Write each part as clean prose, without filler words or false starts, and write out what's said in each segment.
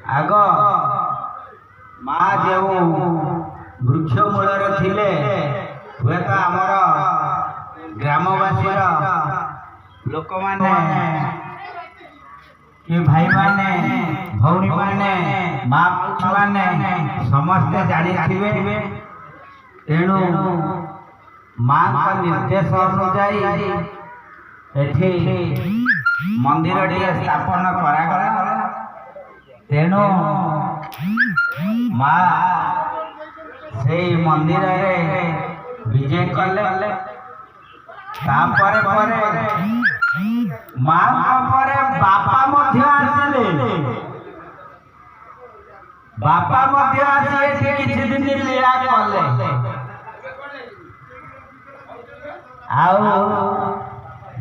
आग माँ जो वृक्ष मूल थिले हुए तो आमर ग्रामवासी लोक माने कि भाई माने भौणी माने माँ माने समस्ते जानी तेणु माँ का निर्देश अनुजाई एठी मंदिर टी स्थापन करागला तेणु माँ से मंदिर विजय कले तापर माँ बापा मध्य आसिले बापा मध्य आसी किछि दिन लीला कले आओ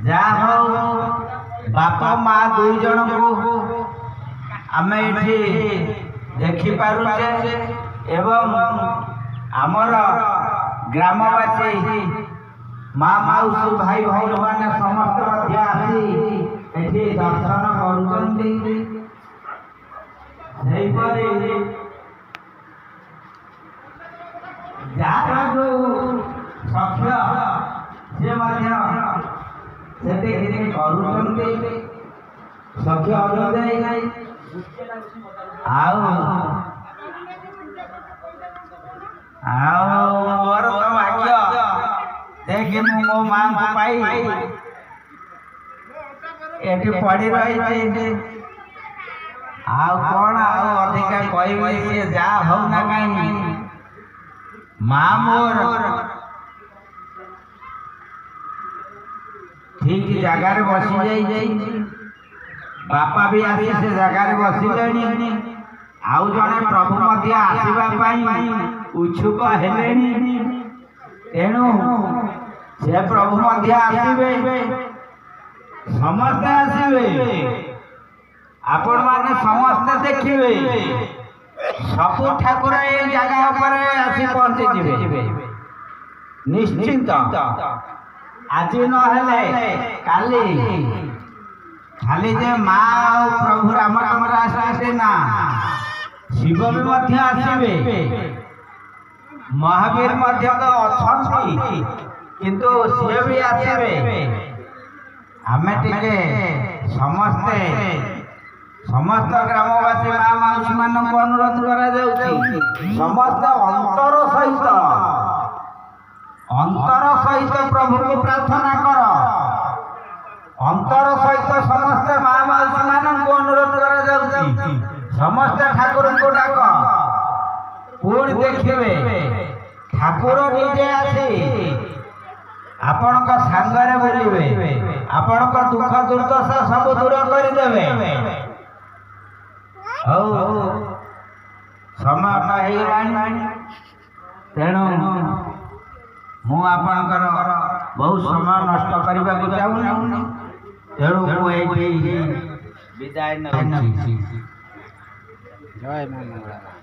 जा हो बापा माँ दुई जन को आमे एठी देखि पारुचे एवं आमर ग्रामवासी माँ माउसी भाई भौणी माने समस्त मध्य आसी एठी दर्शन करुचंती सेहिपरि जार जो सख्य से मध्य सेते किछि करुचंती सख्य अनुजाई मोर तो भाग्य देख मो माँ को पाई एठी पड़ी रही कौन अधिका कहबी सी जा हो ना कहीं माँ मोर ठीक जगार बसी जाई बापा भी आसी से जगार बसिले आउ जड़े प्रभु मध्य आसवा उच्छुक हेले तेणु से प्रभु मध्य आसवे समस्ते आसवे आपण माने समस्ते देखिए सब ठाकुर ये जगह पर आसी पहुंची जिवे निश्चिंत आज न हेले काली खाली जे माँ प्रभु राम राम आसे ना शिव भी मध्य आसवे महावीर मध्य तो अच्छी किंतु सी भी आसवे आमे टिके समस्ते समस्त ग्रामवासी माँ माउसी मानक अनुरोध करा समस्त अंतर सहित प्रभु को प्रार्थना कर अंतर सहित समस्त माँ माउसी मानक अनुरोध करा समस्त ठाकुर को डाक पुणी देखिए ठाकुर निजे आसी आपण सांगरे बोलिबे आपण दुख दुर्दशा सब दूर करदेवे समय तेणु मु आपणकर बहुत समय नष्ट करने को चाहूँ तेणु मुझे विदाय नहीं। जय मां मंगला।